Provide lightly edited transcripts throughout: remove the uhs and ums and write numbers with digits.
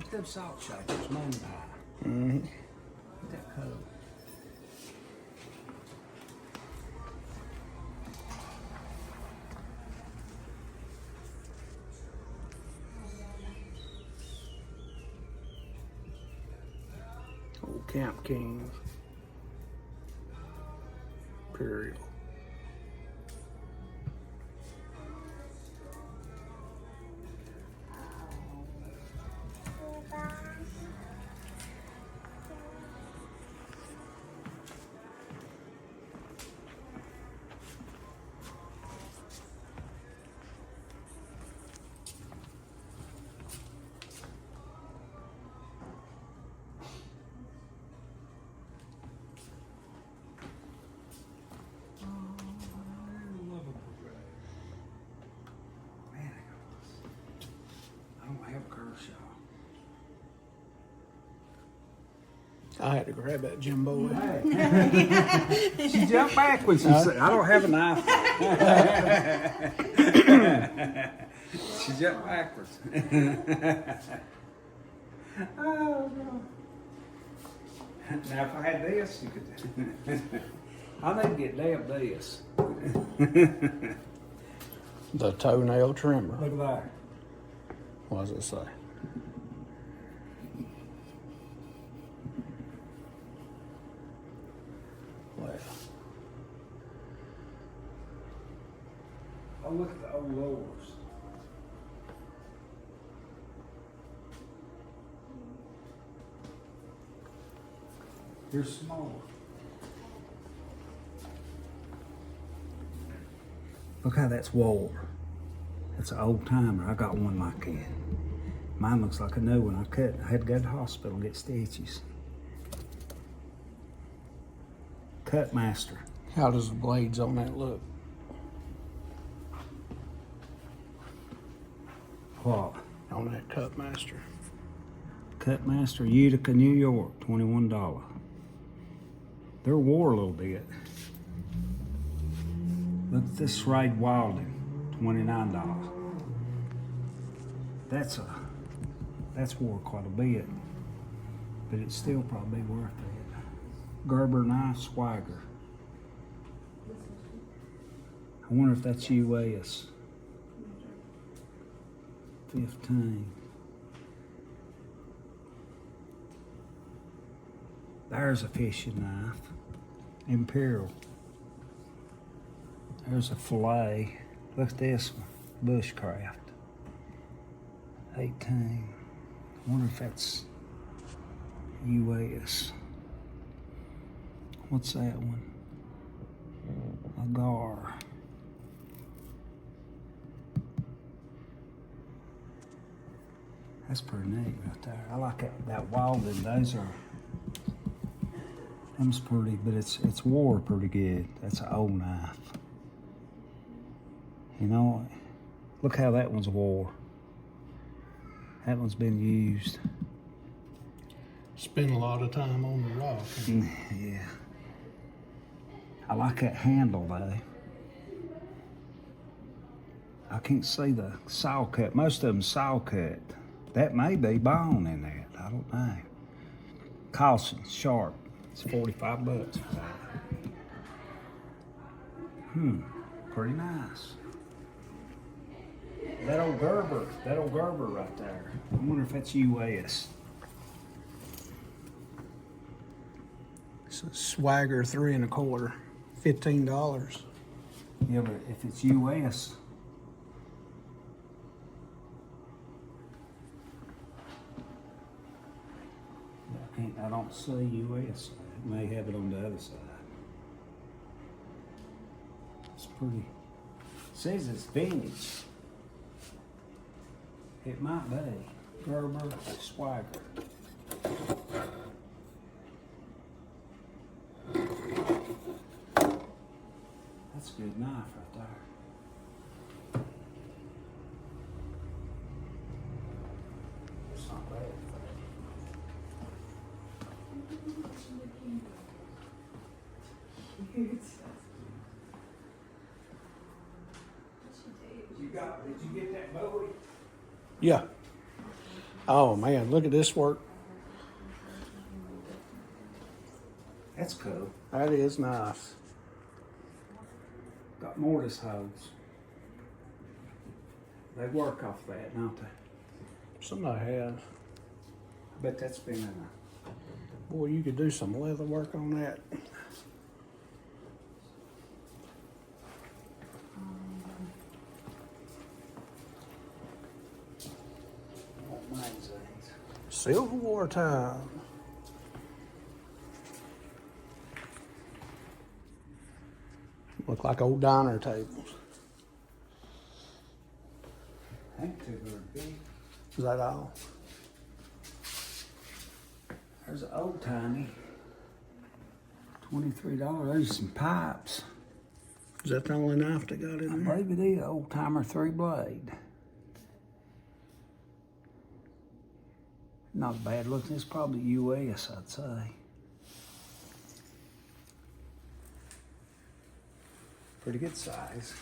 Look at them salt shakers, moon pie. Mm-hmm. Look at that color. Old Camp King. Imperial. I had to grab that Jimbo. Hey. She jumped back when she said, I don't have a knife. She jumped backwards. Oh, no. Now, if I had this, you could. I need to get Deb this. The toenail trimmer. Look at that. What does it say? Well, Oh, look at the old lowers. Here's some more. Look how that's wore. That's an old timer. I got one like that. Mine looks like a new one. I had to go to the hospital and get stitches. Cut master. how does the blades on that look? What? On that Cut Master. Cut master, Utica, New York, $21. They're wore a little bit. Look at this Raid Wilding, $29. That's wore quite a bit, but it's still probably worth it. Gerber knife Swagger. I wonder if that's US. 15. There's a fishing knife. Imperial. There's a fillet. Look at this one. Bushcraft. 18. I wonder if that's US. What's that one? Agar. That's pretty neat right there. I like that Walden. Them's pretty, but it's wore pretty good. That's an old knife. You know, look how that one's wore. That one's been used. Spend a lot of time on the rock. Yeah. I like that handle though. I can't see the saw cut. Most of them saw cut. That may be bone in that. I don't know. Caution, sharp. It's $45 for that. Pretty nice. That old Gerber right there. I wonder if that's US. It's a Swagger 3 1/4, $15. Yeah, but if it's US, I don't see US. It may have it on the other side. It's pretty. It says it's vintage. It might be. Gerber Swagger. That's a good knife right there. It's not bad. Did you get that Bowie? Yeah. Oh man, look at this work. That's cool. That is nice. Got mortise holes. They work off that, don't they? Somebody has. I bet that's been in a... Boy, you could do some leather work on that. magazines. Civil War time. Look like old diner tables. Ain't too very big. Is that all? There's an old timey. $23. There's some pipes. Is that the only knife they got I in there? believe it is. Old timer 3-blade. Not bad looking. It's probably US, I'd say. Pretty good size.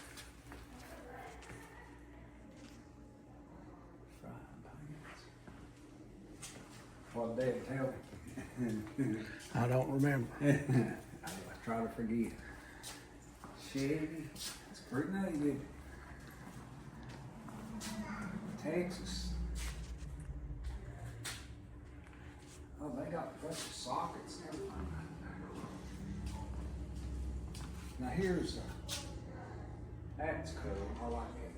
What did it tell me? I don't remember. I try to forget. Chevy. It's pretty native. Texas. Oh, they got a bunch of sockets and everything. Now here's that's cool. I like it.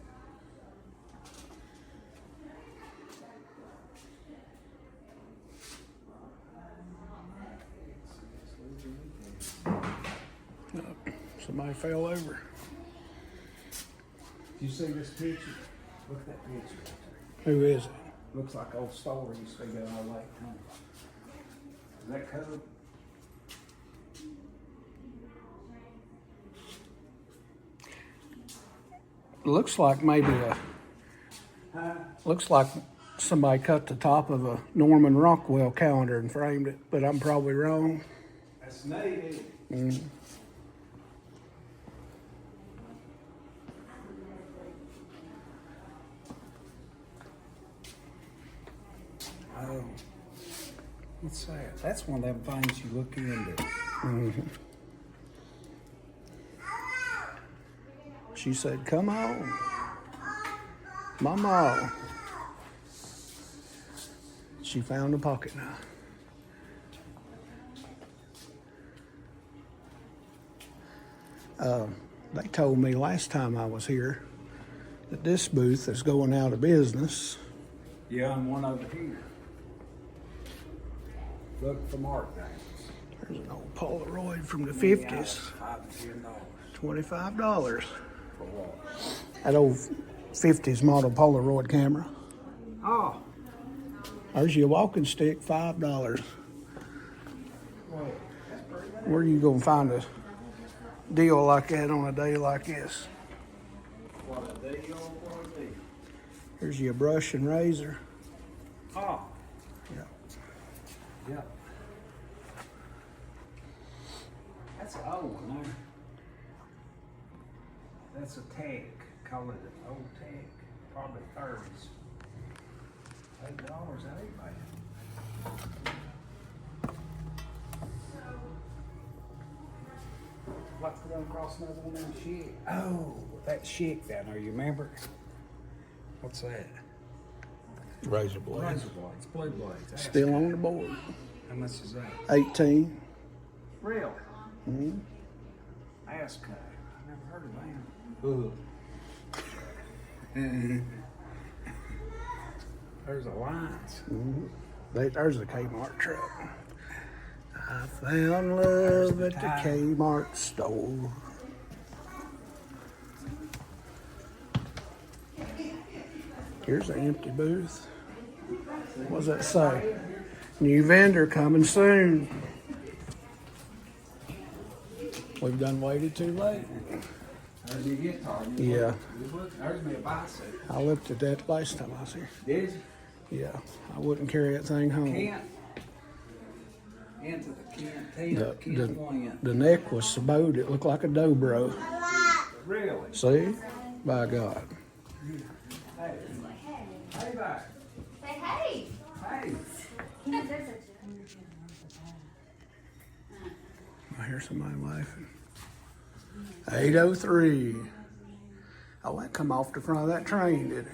Somebody fell over. You see this picture? Look at that picture right there. Who is it? Looks like old store used to be down on Lake Tunnel. Is that cool? Looks like maybe a. Looks like somebody cut the top of a Norman Rockwell calendar and framed it, but I'm probably wrong. That's native. Mm. Oh, what's that? That's one of them things you look into. Mm-hmm. She said, "Come on, Mama." She found a pocket knife. They told me last time I was here that this booth is going out of business. Yeah, and one over here. Look for Mark things. There's an old Polaroid from the Yeah, 50s. $5 to $10. $25. For what? That old 50s model Polaroid camera. Oh. There's your walking stick, $5. Well, that's pretty good. Where are you gonna find a deal like that on a day like this? What a deal, what a deal. Here's your brush and razor. Oh. Yeah. Yeah. That's an old one there. That's a tag. Call it an old tag. Probably 30s. $8, that ain't bad. What's going across another one of them shit? Oh, that shit down there, you remember? What's that? Razor blade. Razor blades, blue blades. That's Still on the board. How much is that? 18. Really? Mm-hmm. Asco. I never heard of them. There's Alliance. Mm-hmm. There's the Kmart truck. I found love at the Kmart store. Here's an empty booth. What does that say? New vendor coming soon. We've done waited too late. There's your guitar. Yeah. There's me a bicycle. I looked at that last time I was here. Did you? Yeah, I wouldn't carry that thing home. Kent. Into the cantina. Kent went. The neck was so bowed it looked like a dobro. Really? See? By God. Hey. Hey back. Say hey. hear somebody laughing. 803. Oh, that come off the front of that train, did it?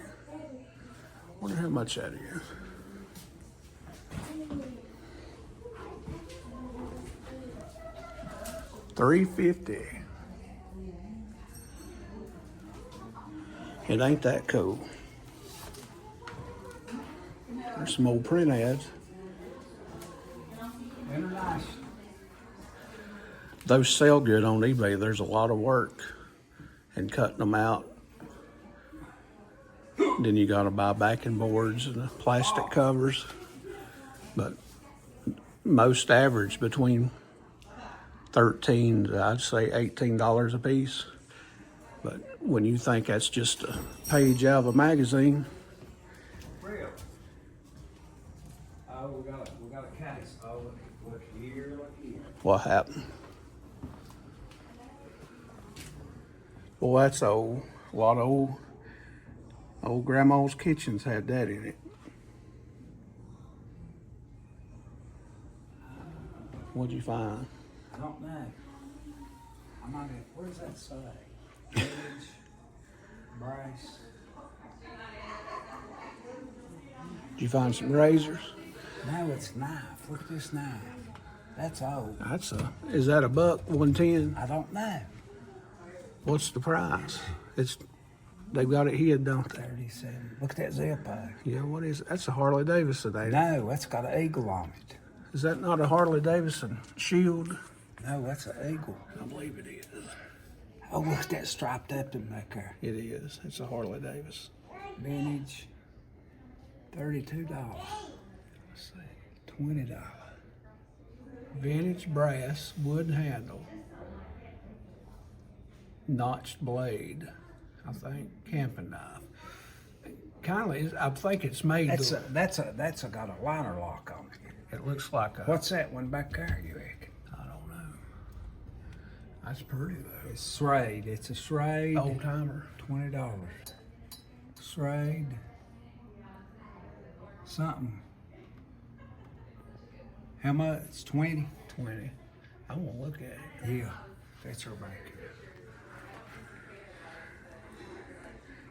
Wonder how much that is. $3.50. It ain't that cool. There's some old print ads. International. Those sell good on eBay. There's a lot of work in cutting them out. Then you got to buy backing boards and the plastic covers. But most average between $13 to I'd say $18 a piece. But when you think that's just a page out of a magazine. Real. Oh, we got a case. Oh, look here, look here. What happened? Well, that's old. A lot of old grandma's kitchens had that in it. What'd you find? I don't know. I'm not even, what does that say? Edge, brace. Did you find some razors? No, it's knife. Look at this knife. That's old. Is that a buck, 110? I don't know. What's the price? They've got it hid, don't they? 37. Look at that Zippo. Yeah, what is it? That's a Harley Davidson, ain't it? No, that's got an eagle on it. Is that not a Harley Davidson shield? No, that's an eagle. I believe it is. Oh, look at that striped up in back there. It is. It's a Harley Davidson. Vintage, $32. Let's see. $20. Vintage brass, wood handle, notched blade. I think camping knife. Kindly, I think it's made. That's got a liner lock on it. It looks like a. What's that one back there, you reckon? I don't know. That's pretty though. It's Schrade. It's a Schrade. Old timer. $20. Schrade. Something. How much? 20? 20. I want to look at it. Yeah, that's her back here.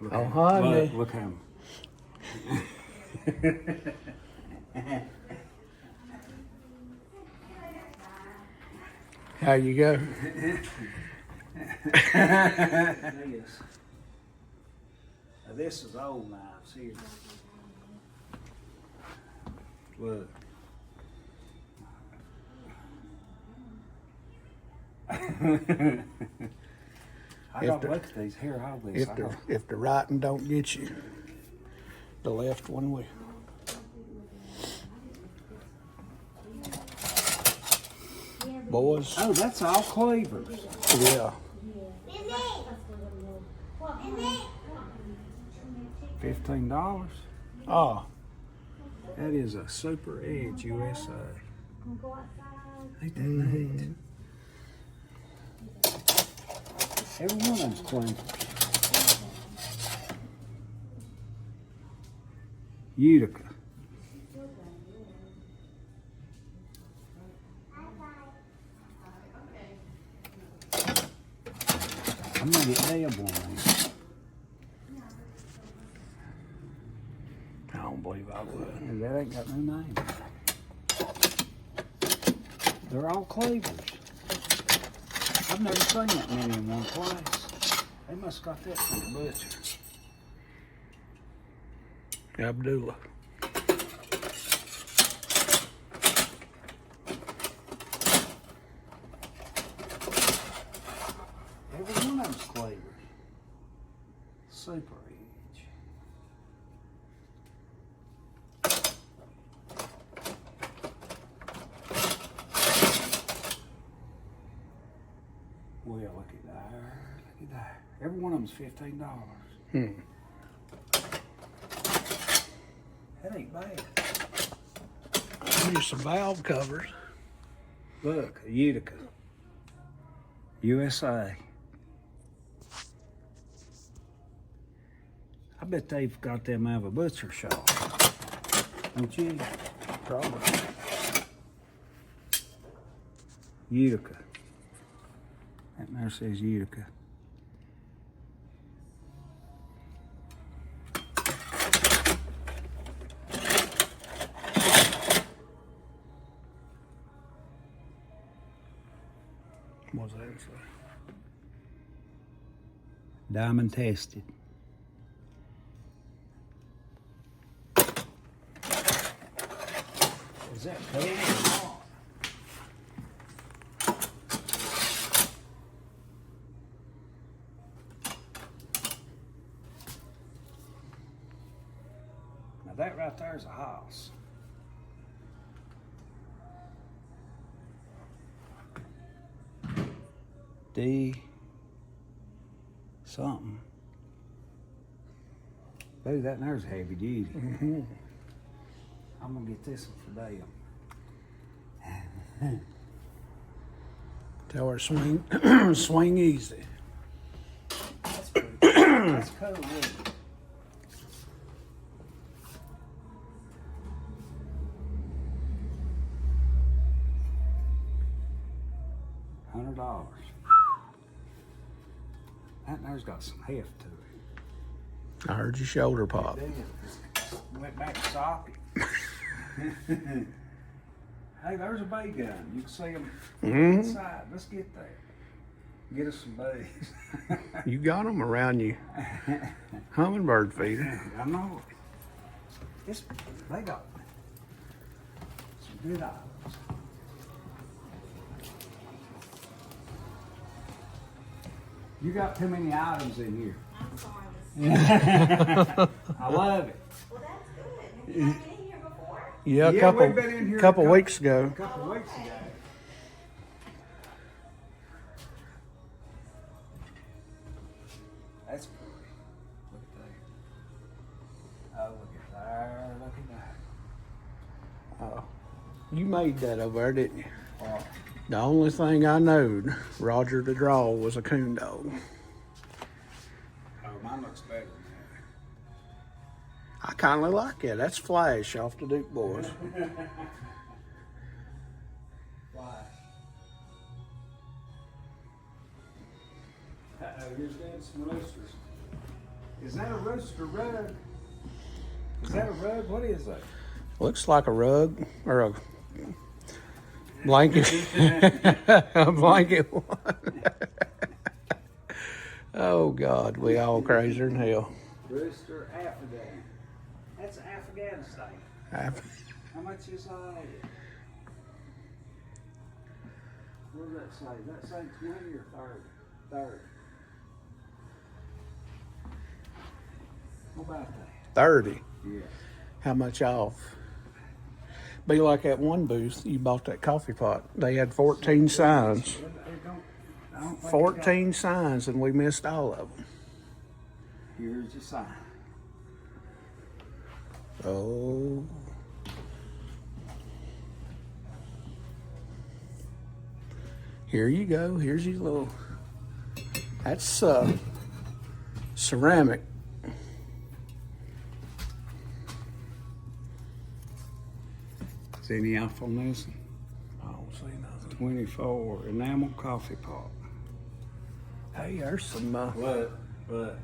Look Oh, at honey. him. Look at him. How you go? This is old knives here. Look. I gotta look at these here. All these. If the writing don't get you, the left one will. Boys. Oh, that's all cleavers. Yeah. $15. Ah. That is a Super Edge USA. Ain't that neat? Every one of them's cleavers. Utica. I'm gonna get Deb one of these. I don't believe I would. And that ain't got no name. They're all cleavers. I've never seen that many in one place. They must got that from the butcher. Abdullah. Every one of them's cleavers. Super Edge. Well, look at that. Look at that. Every one of them's $15. That ain't bad. Here's some valve covers. Look, a Utica. USA. I bet they've got them out of a butcher shop. Don't you? Probably. Utica. That there says Utica. What's that say? Diamond tested. Is that cool or not? Now that right there is a house. D something. Dude, that there's heavy duty. Mm-hmm. I'm gonna get this one for Dale. Tell her swing, swing easy. That's pretty cool. That's cool, isn't it? $100. That there's got some heft to it. I heard your shoulder pop. Went back to socket. Hey, there's a bay gun. You can see them inside. Let's get there. Get us some bays. You got them around you. Hummingbird feeder. I know it. They got some good items. You got too many items in here. I'm sorry. I love it. Well, that's good. Have you been in here before? Yeah, a we've been in here couple a weeks ago. couple weeks ago. That's pretty. Look at that. Oh, look at there. Look at that. Oh, you made that over there, didn't you? Oh, The only thing I knowed, Roger the Draw was a coon dog. oh, mine looks better than I kind of like it. That's Flash off the Duke Boys. that. Why? Uh-oh, here's some roosters. Is that a rooster rug? Is that a rug? What is that? Looks like a rug or a blanket. A blanket one. Oh God, we all crazier than hell. Rooster Afghan. That's Afghanistan. How much is that? What does that say? Does that say 20 or 30? 30. What about that? 30. Yeah. How much off? Be like that one booth you bought that coffee pot. They had 14 signs. I don't think 14 signs, and we missed all of them. Here's your sign. Oh. Here you go. Here's your little. That's ceramic. Is any off on this? I don't see nothing. 24 enamel coffee pot. Hey, there's some. What? It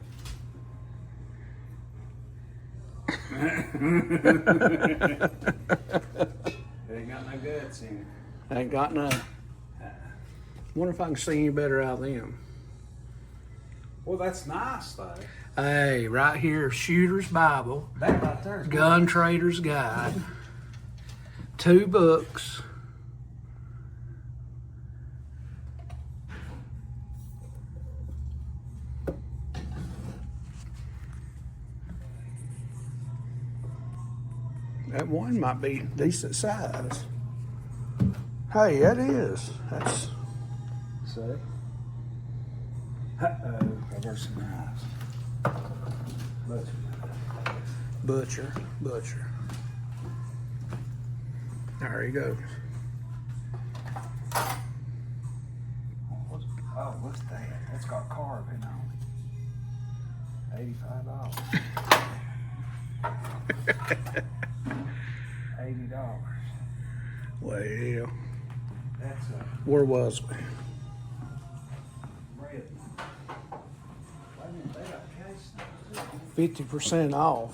ain't got no guts in it. Ain't got none. Wonder if I can see any better out of them. Well, that's nice though. Hey, right here, Shooter's Bible, That right there is Gun Trader's Guide, 2 books. That one might be decent size. Hey, that is. That's See? Uh-oh, there's some knives. Butcher. There he goes. Oh, what's that? That's got carving on it. $85. $80. Well, That's where was we? red. Wait a minute, they got case now, too. 50% off.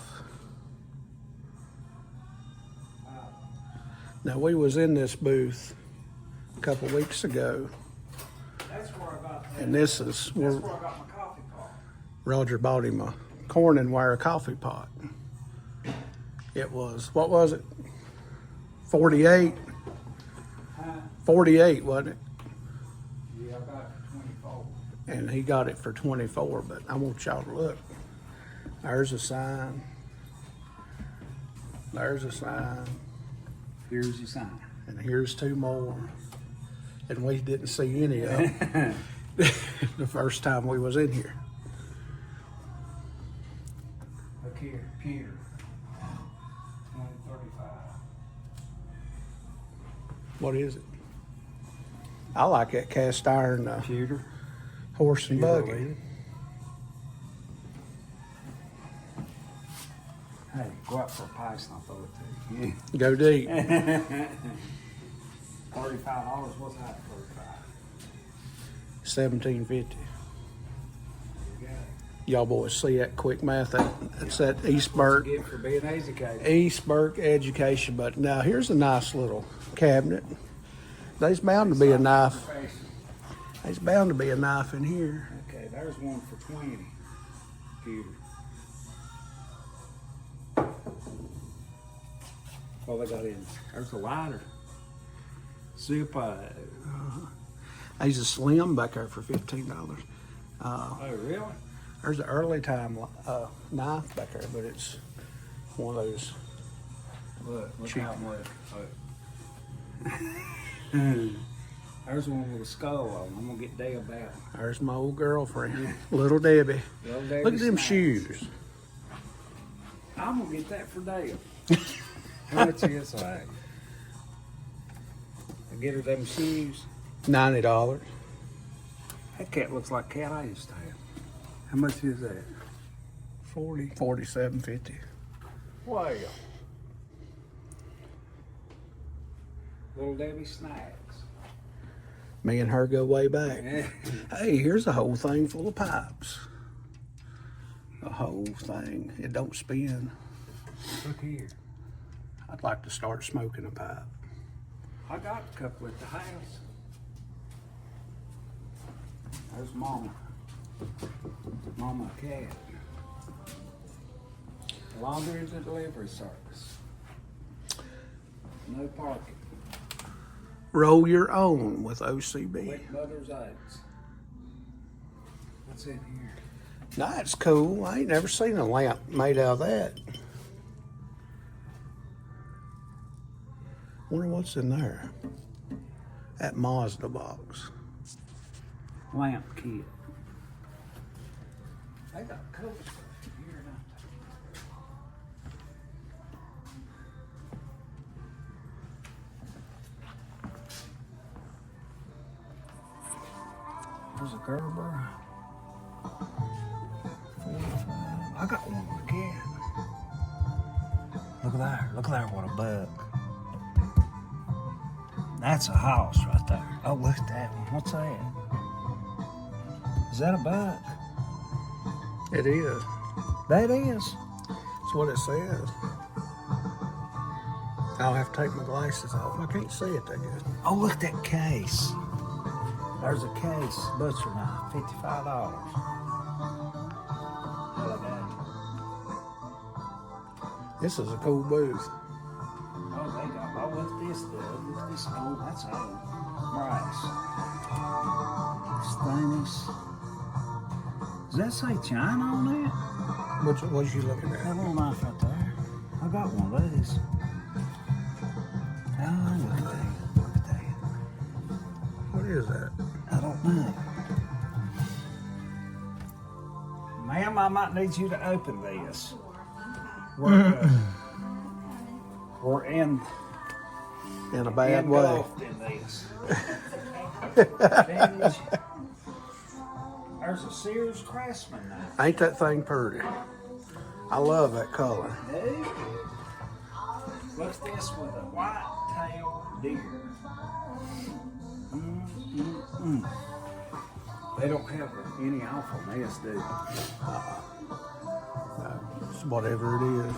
Now we was in this booth a couple weeks ago, That's where I got and this is That's where where I got my coffee pot. Roger bought him a corn and wire coffee pot. It was, what was it? 48? 48, wasn't it? Yeah, I got it for 24. And he got it for 24, but I want y'all to look. There's a sign. There's a sign. Here's your sign. And here's two more. And we didn't see any of them the first time we was in here. Look here, Peter. 2035. What is it? I like that cast iron Pewter. horse and Pewter buggy. lady. Hey, go out for a price and I'll throw it to you. Go deep. $35, what's that for? $17.50. You got it. Y'all boys see that quick math? That's that East What's Burke. you get for being educated? East Burke education. But now here's a nice little cabinet. There's bound to be a knife. There's bound to be a knife in here. Okay, there's one for 20. Pewter. What they got in? There's a lighter. Super. There's a slim back there for $15. Oh, really? There's an early time knife back there, but it's one of those. Look Cheap. how much. There's one with a skull on. I'm gonna get Dale back. There's my old girlfriend, Little Debbie. Little Debbie Look at them Snacks. shoes. I'm gonna get that for Dale. How much is that? I get her them shoes. $90. That cat looks like cat I used to have. How much is that? 47.50. Wow. Little Debbie Snacks. Me and her go way back. Yeah. Hey, here's a whole thing full of pipes. A whole thing. It don't spin. Look here. I'd like to start smoking a pipe. I got a couple at the house. There's Mama. Mama cat. Laundry and delivery service. No parking. Roll your own with OCB. Wet Mother's Oats. What's in here? That's cool. I ain't never seen a lamp made out of that. Wonder what's in there. That Mazda box. Lamp kit. They got cool stuff in here, don't they? There's a Gerber. 45. I got one with a cat. Look at there. Look there, what a buck. That's a house right there. Oh, look at that one. What's that? Is that a buck? It is. That is. That's what it says. I'll have to take my glasses off. I can't see it that good. Oh, look at that case. There's a case, butcher knife, $55. This is a cool booth. Oh, they got, oh, look at this, dude. Look at this. Oh, that's old. Rice. Stainless. Does that say China on that? What you looking That at? little knife right there. I got one of these. Oh, look at that. Look at that. What is that? I don't know. Ma'am, I might need you to open this. We're in In a bad way. engulfed in this. Signage. There's a Sears Craftsman knife. Ain't that thing pretty? I love that color. Dude. Look at this with a white-tailed deer. They don't have any off on this, do they? It's whatever it is.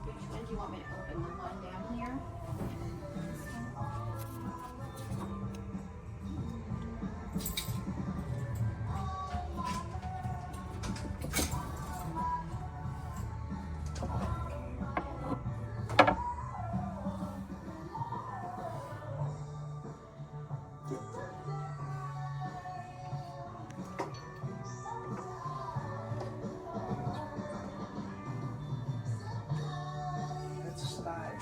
Which one do you want me to open? The one down here? That's a stag.